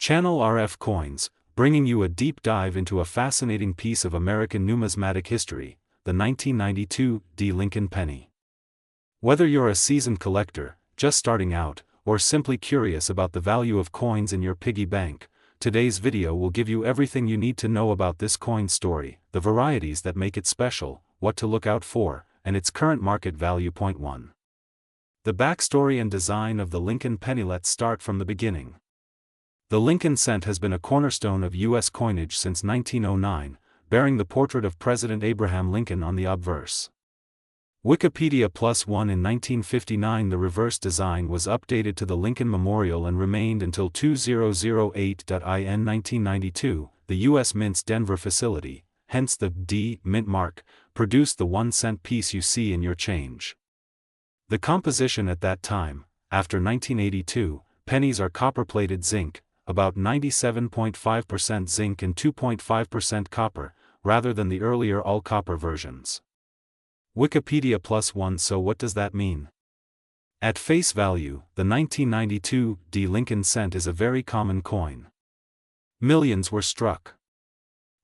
Channel RF Coins, bringing you a deep dive into a fascinating piece of American numismatic history, the 1992 Lincoln penny. Whether you're a seasoned collector, just starting out, or simply curious about the value of coins in your piggy bank, today's video will give you everything you need to know about this coin story, the varieties that make it special, what to look out for, and its current market value. Point 1. The backstory and design of the Lincoln penny. Let's start from the beginning. The Lincoln cent has been a cornerstone of U.S. coinage since 1909, bearing the portrait of President Abraham Lincoln on the obverse. Wikipedia +1 in 1959. The reverse design was updated to the Lincoln Memorial and remained until 2008. In 1992, the U.S. Mint's Denver facility, hence the D Mint mark, produced the 1-cent piece you see in your change. The composition at that time, after 1982, pennies are copper-plated zinc, about 97.5% zinc and 2.5% copper, rather than the earlier all-copper versions. Wikipedia +1. So what does that mean? At face value, the 1992 Lincoln cent is a very common coin. Millions were struck.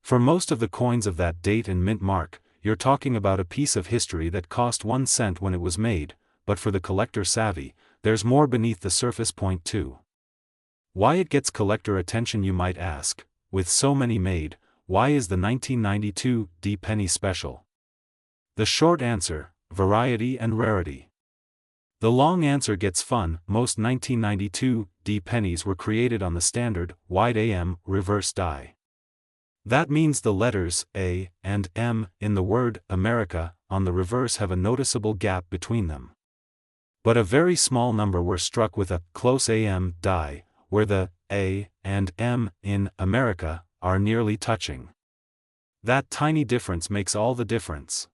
For most of the coins of that date and mint mark, you're talking about a piece of history that cost 1 cent when it was made, but for the collector savvy, there's more beneath the surface. Point 2. Why it gets collector attention, you might ask. With so many made, why is the 1992 penny special? The short answer: variety and rarity. The long answer gets fun. Most 1992 pennies were created on the standard wide AM reverse die. That means the letters A and M in the word America on the reverse have a noticeable gap between them. But a very small number were struck with a close AM die, where the A and M in America are nearly touching. That tiny difference makes all the difference.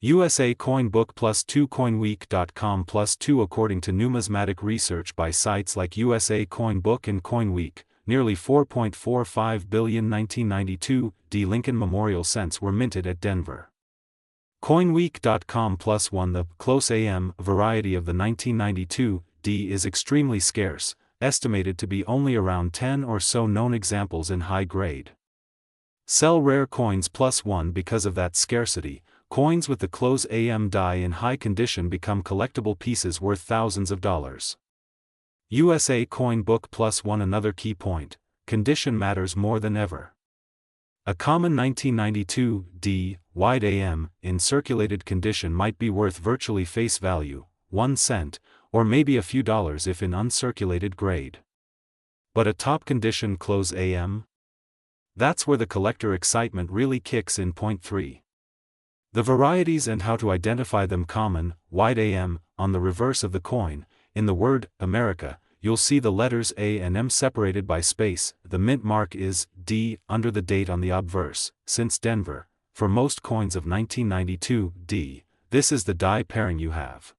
USA Coin Book +2 Coinweek.com +2. According to numismatic research by sites like USA Coin Book and CoinWeek, nearly 4.45 billion 1992 Lincoln Memorial cents were minted at Denver. Coinweek.com +1. The close AM variety of the 1992 is extremely scarce, estimated to be only around 10 or so known examples in high grade. Sell rare coins +1. Because of that scarcity, coins with the close AM die in high condition become collectible pieces worth thousands of dollars. USA Coin Book +1. Another key point: condition matters more than ever. A common 1992 wide AM in circulated condition might be worth virtually face value, 1 cent, or maybe a few dollars if in uncirculated grade. But a top condition close AM? That's where the collector excitement really kicks in. Point 3. The varieties and how to identify them. Common, wide AM, on the reverse of the coin, in the word America, you'll see the letters A and M separated by space. The mint mark is D under the date on the obverse. Since Denver, for most coins of 1992 this is the die pairing you have.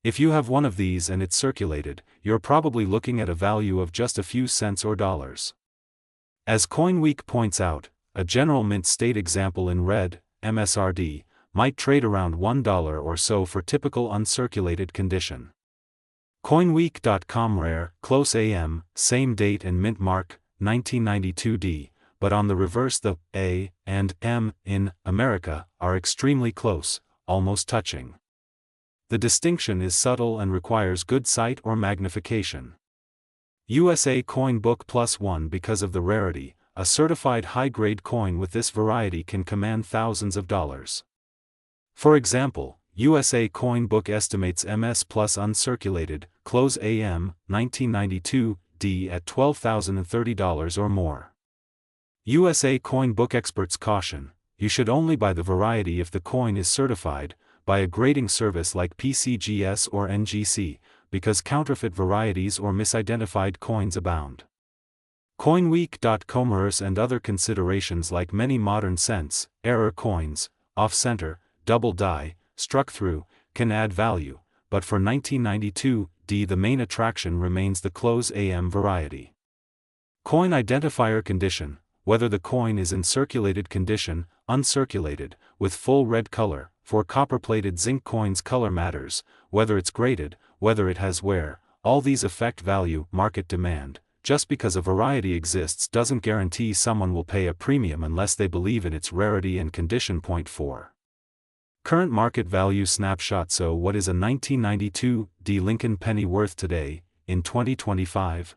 If you have one of these and it's circulated, you're probably looking at a value of just a few cents or dollars. As CoinWeek points out, a general mint state example in red, MSRD, might trade around $1 or so for typical uncirculated condition. Coinweek.com rare, close AM, same date and mint mark, 1992 but on the reverse the A and M in America are extremely close, almost touching. The distinction is subtle and requires good sight or magnification. USA Coin Book +1. Because of the rarity, a certified high-grade coin with this variety can command thousands of dollars. For example, USA Coin Book estimates MS plus uncirculated, close AM, 1992 at $12,030 or more. USA Coin Book experts caution: you should only buy the variety if the coin is certified by a grading service like PCGS or NGC, because counterfeit varieties or misidentified coins abound. Coinweek.commerce and other considerations. Like many modern cents, error coins, off-center, double die, struck through, can add value, but for 1992 the main attraction remains the close AM variety. Coin identifier condition: whether the coin is in circulated condition, uncirculated, with full red color. For copper-plated zinc coins, color matters, whether it's graded, whether it has wear, all these affect value. Market demand: just because a variety exists doesn't guarantee someone will pay a premium unless they believe in its rarity and condition. Point 4. Current market value snapshot. So what is a 1992 D Lincoln penny worth today, in 2025?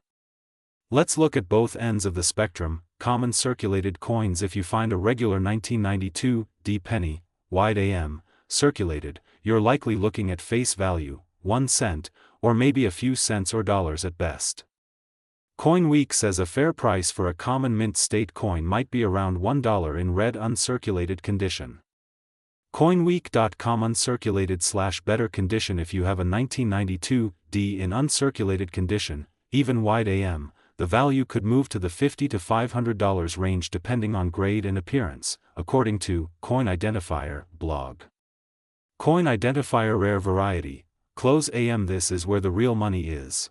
Let's look at both ends of the spectrum. Common circulated coins. If you find a regular 1992 D penny, wide AM, circulated, you're likely looking at face value, 1 cent, or maybe a few cents or dollars at best. CoinWeek says a fair price for a common mint state coin might be around $1 in red uncirculated condition. CoinWeek.com uncirculated/better condition. If you have a 1992 D in uncirculated condition, even wide AM, the value could move to the $50 to $500 range depending on grade and appearance, according to Coin Identifier blog. Coin Identifier rare variety, close AM. This is where the real money is.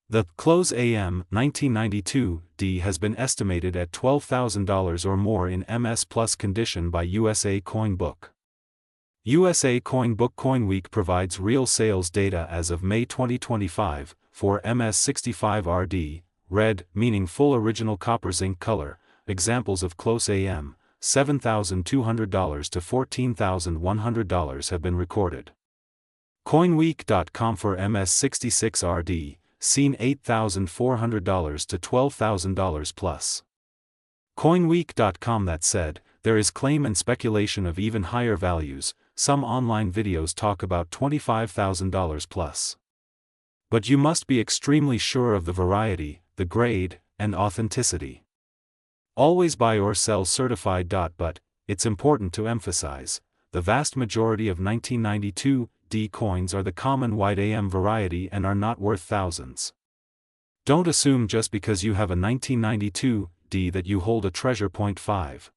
The close AM 1992 D has been estimated at $12,000 or more in MS Plus condition by USA Coin Book. USA Coin Book. CoinWeek provides real sales data as of May 2025 for MS65RD, red, meaning full original copper zinc color. Examples of close AM, $7,200 to $14,100 have been recorded. CoinWeek.com for MS66RD, seen $8,400 to $12,000 plus. CoinWeek.com. That said, there is claim and speculation of even higher values. Some online videos talk about $25,000 plus. But you must be extremely sure of the variety, the grade, and authenticity. Always buy or sell certified. But, it's important to emphasize, the vast majority of 1992 D coins are the common wide AM variety and are not worth thousands. Don't assume just because you have a 1992 D that you hold a treasure. Point 5.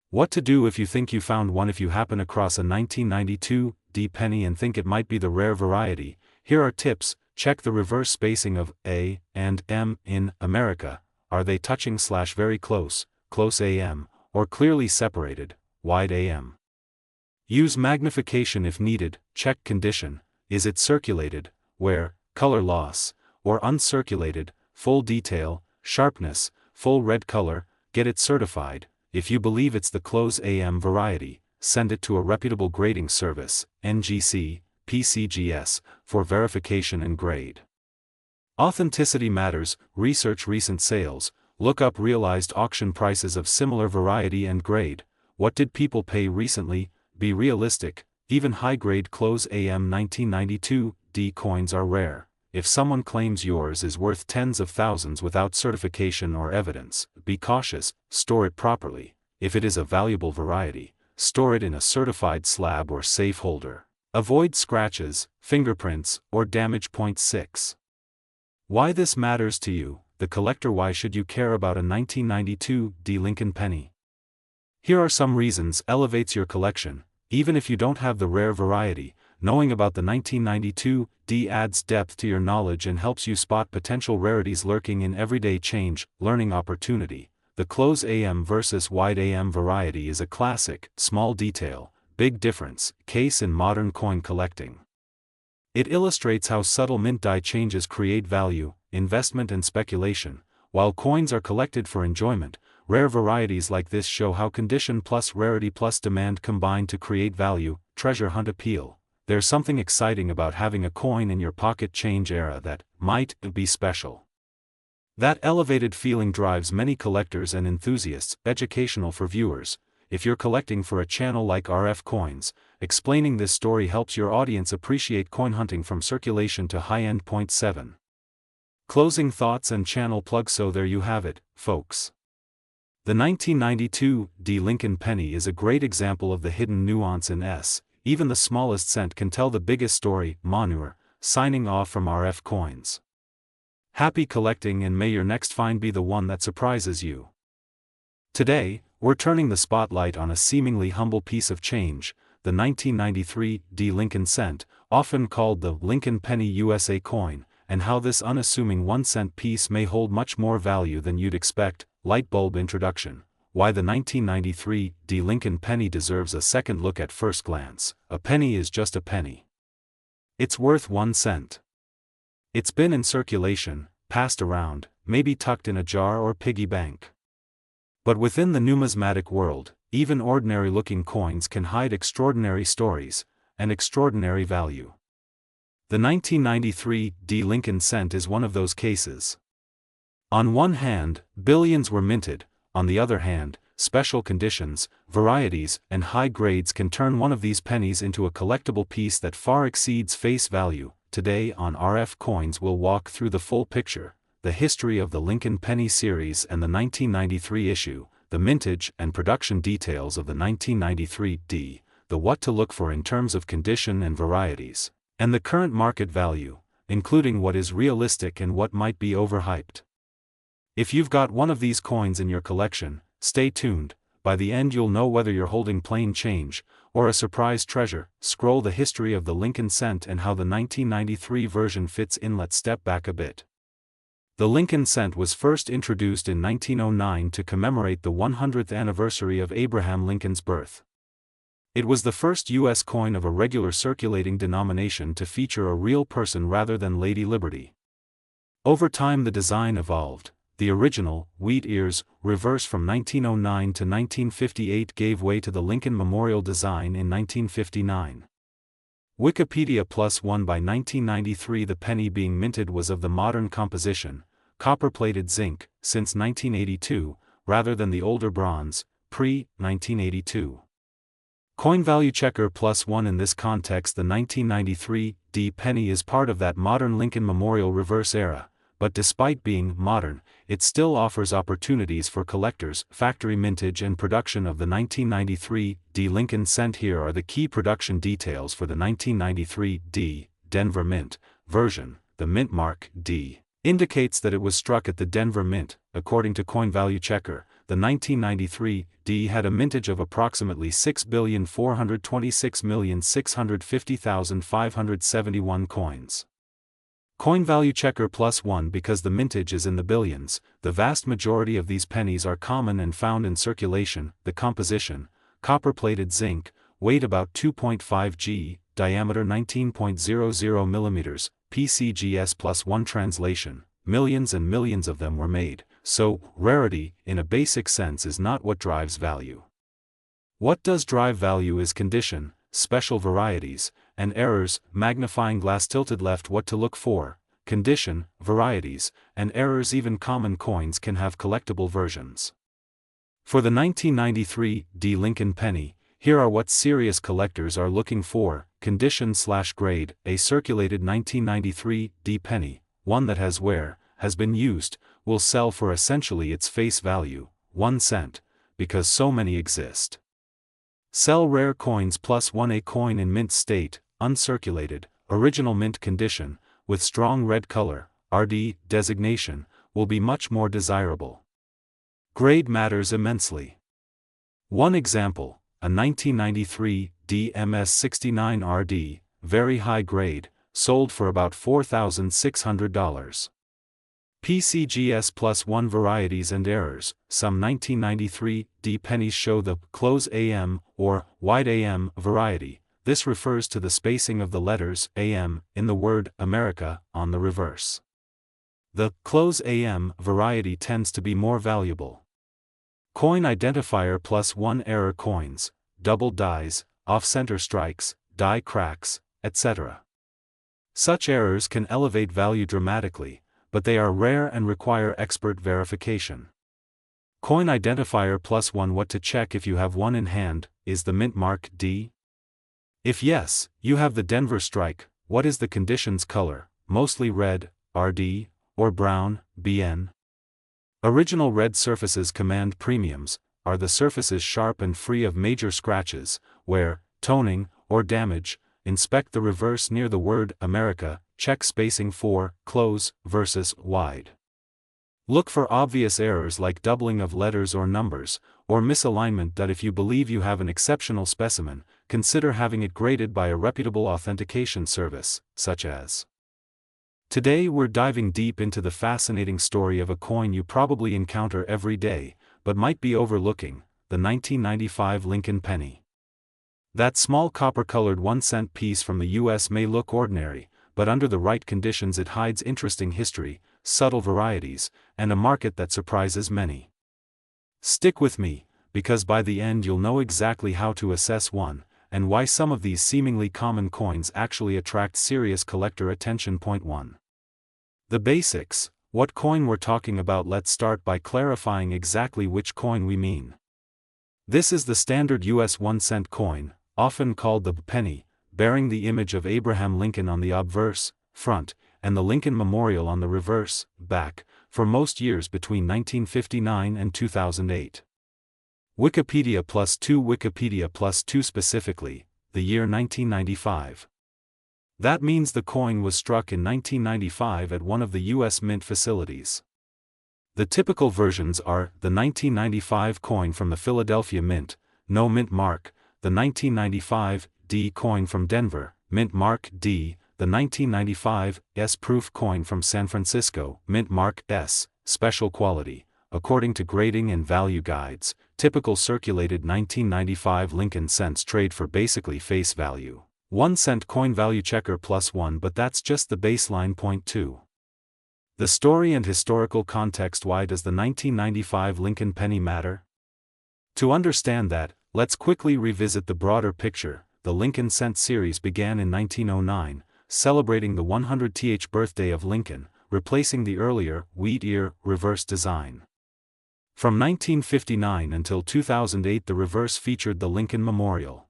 What to do if you think you found one. If you happen across a 1992 D penny and think it might be the rare variety, here are tips. Check the reverse spacing of A and M in America. Are they touching/very close, close AM, or clearly separated, wide AM? Use magnification if needed. Check condition. Is it circulated, where, color loss, or uncirculated, full detail, sharpness, full red color? Get it certified. If you believe it's the close AM variety, send it to a reputable grading service, NGC, PCGS, for verification and grade. Authenticity matters. Research recent sales. Look up realized auction prices of similar variety and grade. What did people pay recently? Be realistic. Even high-grade close AM 1992 D coins are rare. If someone claims yours is worth tens of thousands without certification or evidence, be cautious. Store it properly. If it is a valuable variety, store it in a certified slab or safe holder. Avoid scratches, fingerprints, or damage. Point 6. Why this matters to you, the collector. Why should you care about a 1992 D Lincoln penny? Here are some reasons. Elevates your collection. Even if you don't have the rare variety, knowing about the 1992 D adds depth to your knowledge and helps you spot potential rarities lurking in everyday change. Learning opportunity. The close AM versus wide AM variety is a classic, small detail, big difference, case in modern coin collecting. It illustrates how subtle mint die changes create value, investment and speculation. While coins are collected for enjoyment, rare varieties like this show how condition plus rarity plus demand combine to create value. Treasure hunt appeal. There's something exciting about having a coin in your pocket change era that might be special. That elevated feeling drives many collectors and enthusiasts. Educational for viewers. If you're collecting for a channel like RF Coins, explaining this story helps your audience appreciate coin hunting from circulation to high-end. Point 7. Closing thoughts and channel plug. So there you have it, folks. The 1992 D Lincoln penny is a great example of the hidden nuance in S. Even the smallest cent can tell the biggest story. Manure, signing off from RF Coins. Happy collecting, and may your next find be the one that surprises you. Today, we're turning the spotlight on a seemingly humble piece of change, the 1993 D Lincoln cent, often called the Lincoln penny USA coin, and how this unassuming 1-cent piece may hold much more value than you'd expect. Light bulb introduction. Why the 1993 D Lincoln penny deserves a second look at first glance. A penny is just a penny. It's worth 1 cent. It's been in circulation, passed around, maybe tucked in a jar or piggy bank. But within the numismatic world, even ordinary-looking coins can hide extraordinary stories, and extraordinary value. The 1993 Lincoln cent is one of those cases. On one hand, billions were minted, on the other hand, special conditions, varieties, and high grades can turn one of these pennies into a collectible piece that far exceeds face value. Today on RF Coins we'll walk through the full picture, the history of the Lincoln penny series and the 1993 issue, the mintage and production details of the 1993 the what to look for in terms of condition and varieties, and the current market value, including what is realistic and what might be overhyped. If you've got one of these coins in your collection, stay tuned. By the end you'll know whether you're holding plain change, or a surprise treasure. Scroll the history of the Lincoln cent and how the 1993 version fits in. Let's step back a bit. The Lincoln cent was first introduced in 1909 to commemorate the 100th anniversary of Abraham Lincoln's birth. It was the first U.S. coin of a regular circulating denomination to feature a real person rather than Lady Liberty. Over time the design evolved. The original, wheat ears, reverse from 1909 to 1958 gave way to the Lincoln Memorial design in 1959. Wikipedia +1 by 1993 the penny being minted was of the modern composition, copper-plated zinc, since 1982, rather than the older bronze, pre-1982. Coin value checker +1 in this context the 1993 penny is part of that modern Lincoln Memorial reverse era. But despite being modern, it still offers opportunities for collectors. Factory mintage and production of the 1993 Lincoln cent. Here are the key production details for the 1993 Denver Mint version. The mint mark D indicates that it was struck at the Denver Mint. According to Coin Value Checker, the 1993 had a mintage of approximately 6,426,650,571 coins. Coin value checker +1 because the mintage is in the billions. The vast majority of these pennies are common and found in circulation. The composition, copper-plated zinc, weight about 2.5 g, diameter 19.00 mm, PCGS +1 translation, millions and millions of them were made, so, rarity, in a basic sense is not what drives value. What does drive value is condition, special varieties, and errors. Magnifying glass tilted left. What to look for, condition, varieties, and errors. Even common coins can have collectible versions. For the 1993 Lincoln penny, here are what serious collectors are looking for. Condition/grade. A circulated 1993 penny, one that has been used, will sell for essentially its face value, 1 cent, because so many exist. Sell rare coins +1. A coin in mint state, uncirculated, original mint condition, with strong red color, RD designation, will be much more desirable. Grade matters immensely. One example, a 1993 MS69 RD, very high grade, sold for about $4,600. PCGS +1 varieties and errors. Some 1993 pennies show the close AM or wide AM variety. This refers to the spacing of the letters AM in the word America on the reverse. The close AM variety tends to be more valuable. Coin identifier +1 error coins, double dies, off-center strikes, die cracks, etc. Such errors can elevate value dramatically, but they are rare and require expert verification. Coin identifier +1 What to check if you have one in hand, is the mint mark D? If yes, you have the Denver strike. What is the conditions color, mostly red, RD, or brown, BN? Original red surfaces command premiums. Are the surfaces sharp and free of major scratches, wear, toning, or damage? Inspect the reverse near the word America. Check spacing for close versus wide. Look for obvious errors like doubling of letters or numbers, or misalignment. If you believe you have an exceptional specimen, consider having it graded by a reputable authentication service, such as. Today we're diving deep into the fascinating story of a coin you probably encounter every day, but might be overlooking, the 1995 Lincoln penny. That small copper-colored 1-cent piece from the US may look ordinary, but under the right conditions it hides interesting history. subtle varieties, and a market that surprises many. Stick with me, because by the end you'll know exactly how to assess one, and why some of these seemingly common coins actually attract serious collector attention. Point 1. The basics. What coin we're talking about? Let's start by clarifying exactly which coin we mean. This is the standard US 1-cent coin, often called the penny, bearing the image of Abraham Lincoln on the obverse, front, and the Lincoln Memorial on the reverse, back, for most years between 1959 and 2008. Wikipedia +2 specifically, the year 1995. That means the coin was struck in 1995 at one of the U.S. Mint facilities. The typical versions are the 1995 coin from the Philadelphia Mint, no mint mark, the 1995 D coin from Denver, mint mark D, the 1995 S proof coin from San Francisco, mint mark S, special quality, according to grading and value guides. Typical circulated 1995 Lincoln cents trade for basically face value. 1-cent coin value checker +1, but that's just the baseline. Point 2. The story and historical context. Why does the 1995 Lincoln penny matter? To understand that, let's quickly revisit the broader picture. The Lincoln cent series began in 1909, celebrating the 100th birthday of Lincoln, replacing the earlier wheat ear reverse design. From 1959 until 2008, the reverse featured the Lincoln Memorial.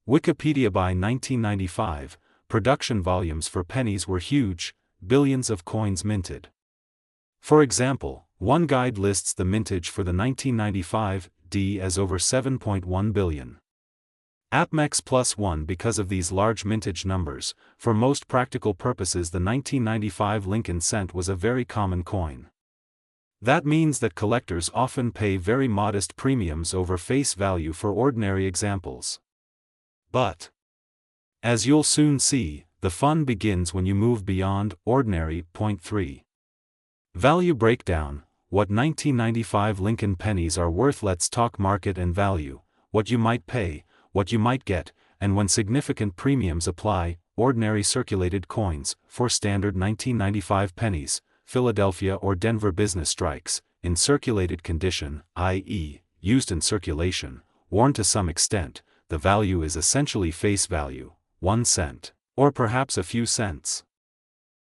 Wikipedia. By 1995, production volumes for pennies were huge, billions of coins minted. For example, one guide lists the mintage for the 1995 D as over 7.1 billion. APMEX +1. Because of these large mintage numbers, for most practical purposes the 1995 Lincoln cent was a very common coin. That means that collectors often pay very modest premiums over face value for ordinary examples. But, as you'll soon see, the fun begins when you move beyond ordinary. Point 3. Value breakdown. What 1995 Lincoln pennies are worth. Let's talk market and value, what you might pay, what you might get, and when significant premiums apply. Ordinary circulated coins, for standard 1995 pennies, Philadelphia or Denver business strikes, in circulated condition, i.e., used in circulation, worn to some extent, the value is essentially face value, 1 cent, or perhaps a few cents.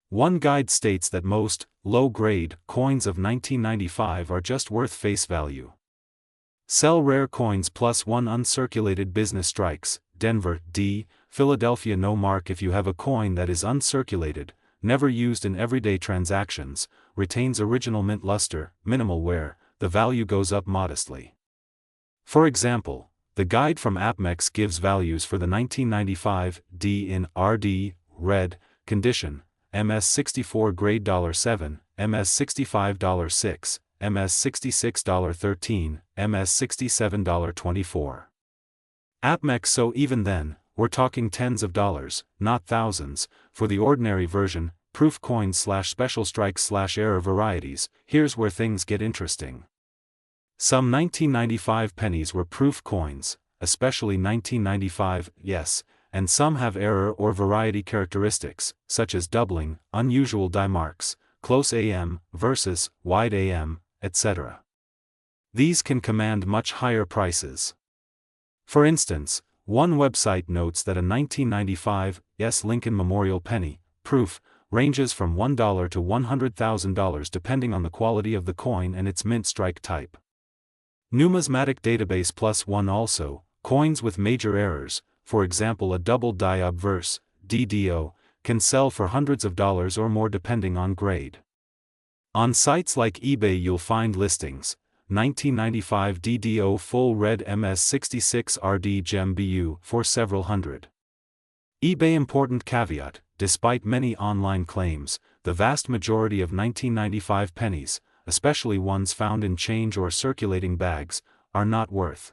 One guide states that most low-grade coins of 1995 are just worth face value. Sell rare coins +1 uncirculated business strikes, Denver D, Philadelphia no mark. If you have a coin that is uncirculated, never used in everyday transactions, retains original mint luster, minimal wear, the value goes up modestly. For example, the guide from APMEX gives values for the 1995 D in RD, red, condition, MS64 grade $7, MS65 $6, MS66 $13, MS67 $24. APMEX. So even then, we're talking tens of dollars, not thousands, for the ordinary version, proof coins / special strikes / error varieties. Here's where things get interesting. Some 1995 pennies were proof coins, especially 1995, yes, and some have error or variety characteristics, such as doubling, unusual die marks, close AM, versus, wide AM, etc. These can command much higher prices. For instance, one website notes that a 1995 Lincoln Memorial penny, proof, ranges from $1 to $100,000 depending on the quality of the coin and its mint strike type. Numismatic database +1. Also, coins with major errors, for example a double die obverse, DDO, can sell for hundreds of dollars or more depending on grade. On sites like eBay you'll find listings, 1995 DDO full red MS66 RD Gem BU for several hundred. eBay. Important caveat, despite many online claims, the vast majority of 1995 pennies, especially ones found in change or circulating bags, are not worth.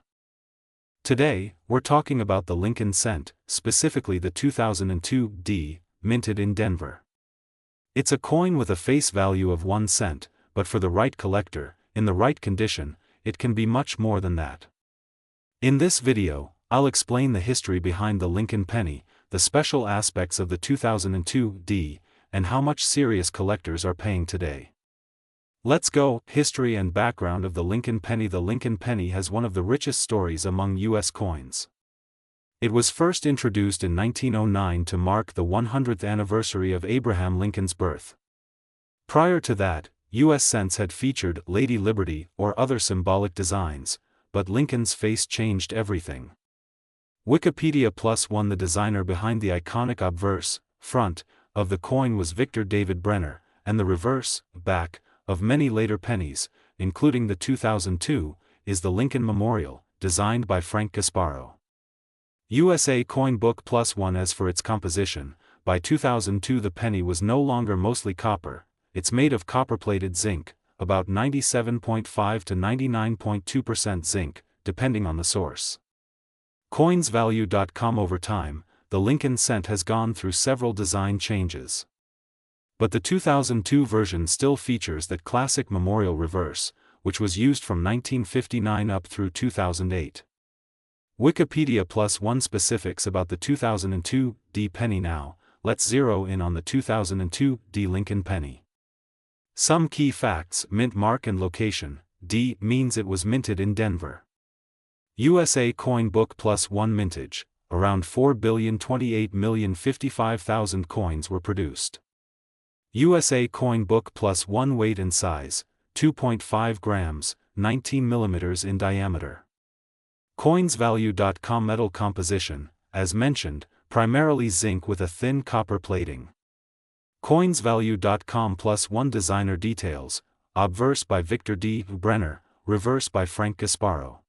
Today, we're talking about the Lincoln cent, specifically the 2002 D, minted in Denver. It's a coin with a face value of 1 cent, but for the right collector, in the right condition, it can be much more than that. In this video, I'll explain the history behind the Lincoln penny, the special aspects of the 2002 D, and how much serious collectors are paying today. Let's go. History and background of the Lincoln penny. The Lincoln penny has one of the richest stories among U.S. coins. It was first introduced in 1909 to mark the 100th anniversary of Abraham Lincoln's birth. Prior to that, U.S. cents had featured Lady Liberty or other symbolic designs, but Lincoln's face changed everything. Wikipedia +1. The designer behind the iconic obverse, front, of the coin was Victor David Brenner, and the reverse, back, of many later pennies, including the 2002, is the Lincoln Memorial, designed by Frank Gasparo. USA Coin Book +1. As for its composition, by 2002 the penny was no longer mostly copper, it's made of copper-plated zinc, about 97.5 to 99.2% zinc, depending on the source. Coinsvalue.com. Over time, the Lincoln cent has gone through several design changes. But the 2002 version still features that classic memorial reverse, which was used from 1959 up through 2008. Wikipedia +1. Specifics about the 2002 D penny. Now, let's zero in on the 2002 D Lincoln penny. Some key facts: mint mark and location. D means it was minted in Denver. USA Coin Book +1 mintage, around 4,028,055,000 coins were produced. USA Coin Book +1 weight and size, 2.5 grams, 19 millimeters in diameter. Coinsvalue.com. Metal composition, as mentioned, primarily zinc with a thin copper plating. Coinsvalue.com +1. Designer details, obverse by Victor D. Brenner, reverse by Frank Gasparo.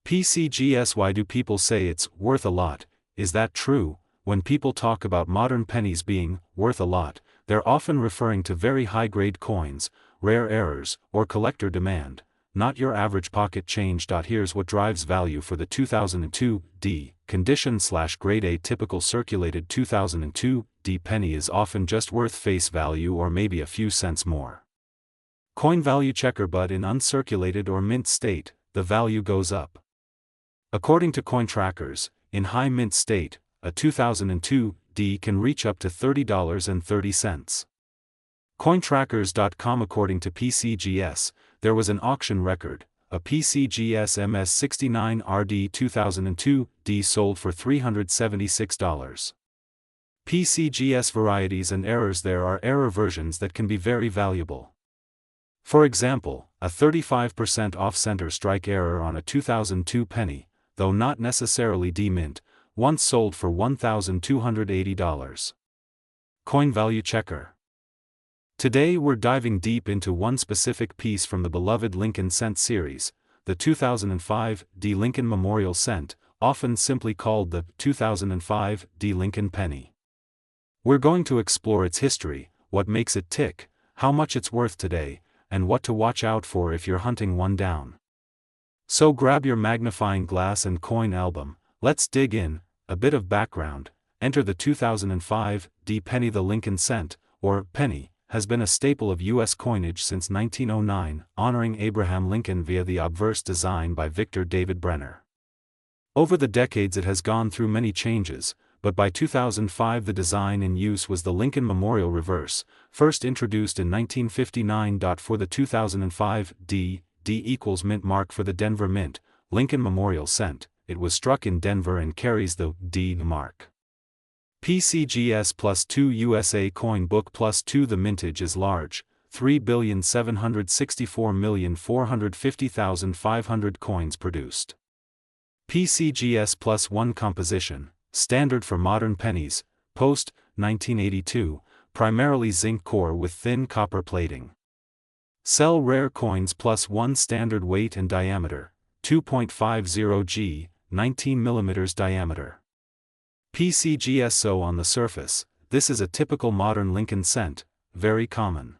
PCGS. Why do people say it's worth a lot? Is that true? When people talk about modern pennies being worth a lot, they're often referring to very high-grade coins, rare errors, or collector demand, not your average pocket change. Here's what drives value for the 2002 D condition/grade A. Typical circulated 2002 D penny is often just worth face value or maybe a few cents more. Coin value checker. But in uncirculated or mint state, the value goes up. According to coin trackers, in high mint state, a 2002 D can reach up to $30.30. Cointrackers.com. According to PCGS, there was an auction record, a PCGS MS69 RD 2002 D sold for $376. PCGS varieties and errors. There are error versions that can be very valuable. For example, a 35% off-center strike error on a 2002 penny, though not necessarily D-mint, once sold for $1,280. Coin value checker. Today we're diving deep into one specific piece from the beloved Lincoln Cent series, the 2005 D Lincoln Memorial Cent, often simply called the 2005 D Lincoln Penny. We're going to explore its history, what makes it tick, how much it's worth today, and what to watch out for if you're hunting one down. So grab your magnifying glass and coin album, let's dig in. A bit of background: enter the 2005 D penny. The Lincoln cent, or penny, has been a staple of U.S. coinage since 1909, honoring Abraham Lincoln via the obverse design by Victor David Brenner. Over the decades it has gone through many changes, but by 2005 the design in use was the Lincoln Memorial reverse, first introduced in 1959. For the 2005 D equals mint mark for the Denver Mint, Lincoln Memorial Cent, it was struck in Denver and carries the D mark. PCGS +2 USA Coin Book +2. The mintage is large, 3,764,450,500 coins produced. PCGS +1 composition, standard for modern pennies, post, 1982, primarily zinc core with thin copper plating. Sell rare coins +1 standard weight and diameter, 2.50 g, 19 mm diameter. PCGS. So on the surface, this is a typical modern Lincoln cent, very common.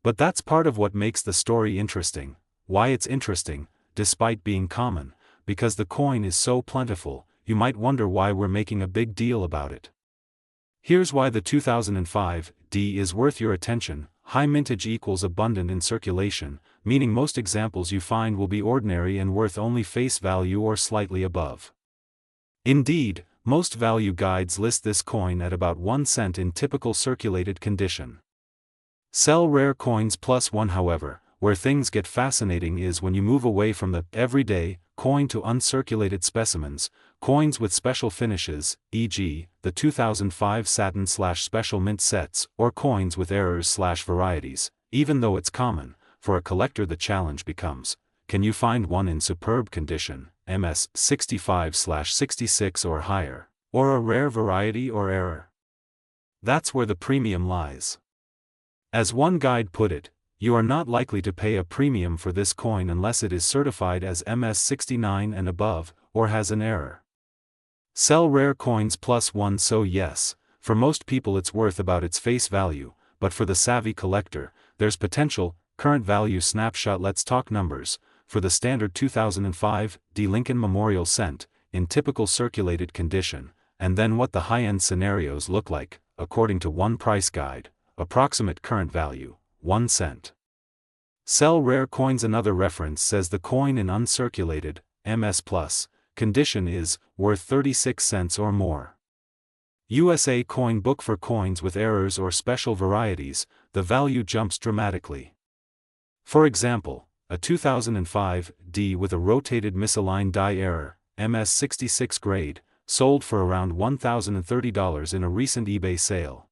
But that's part of what makes the story interesting. Why it's interesting, despite being common, because the coin is so plentiful. You might wonder why we're making a big deal about it. Here's why the 2005 D is worth your attention. High mintage equals abundant in circulation, meaning most examples you find will be ordinary and worth only face value or slightly above. Indeed, Most value guides list this coin at about 1 cent in typical circulated condition. Sell rare coins +1. However, where things get fascinating is when you move away from the everyday coin to uncirculated specimens, coins with special finishes, e.g., the 2005 satin/special mint sets, or coins with errors/varieties. Even though it's common, for a collector the challenge becomes, can you find one in superb condition, MS 65/66 or higher, or a rare variety or error? That's where the premium lies. As one guide put it, you are not likely to pay a premium for this coin unless it is certified as MS 69 and above, or has an error. Sell rare coins +1. So yes, for most people it's worth about its face value, but for the savvy collector, there's potential. Current value snapshot. Let's talk numbers. For the standard 2005 D. Lincoln Memorial cent, in typical circulated condition, and then what the high-end scenarios look like, according to one price guide. Approximate current value, 1 cent. Sell rare coins. Another reference says the coin in uncirculated, MS plus, condition is worth 36 cents or more. USA Coin Book. For coins with errors or special varieties, the value jumps dramatically. For example, a 2005 D with a rotated misaligned die error, MS 66 grade, sold for around $1,030 in a recent eBay sale.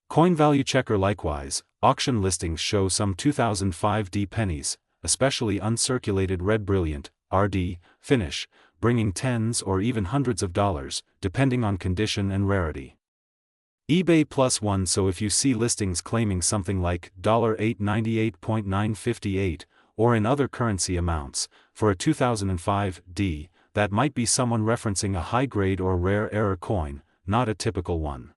Coin Value Checker. Likewise, auction listings show some 2005 D pennies, especially uncirculated red brilliant, RD, finish, bringing tens or even hundreds of dollars, depending on condition and rarity. eBay +1. So if you see listings claiming something like $898.958, or in other currency amounts, for a 2005 D, that might be someone referencing a high-grade or rare error coin, not a typical one.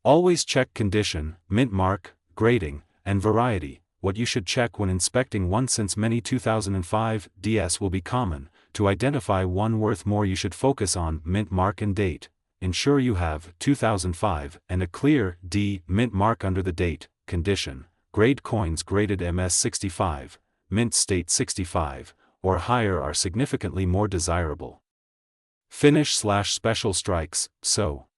Always check condition, mint mark, grading, and variety. What you should check when inspecting one. Since many 2005 DS will be common, to identify one worth more you should focus on mint mark and date. Ensure you have 2005 and a clear D mint mark under the date, condition. Grade coins graded MS 65, mint state 65, or higher are significantly more desirable. Finish/special strikes. So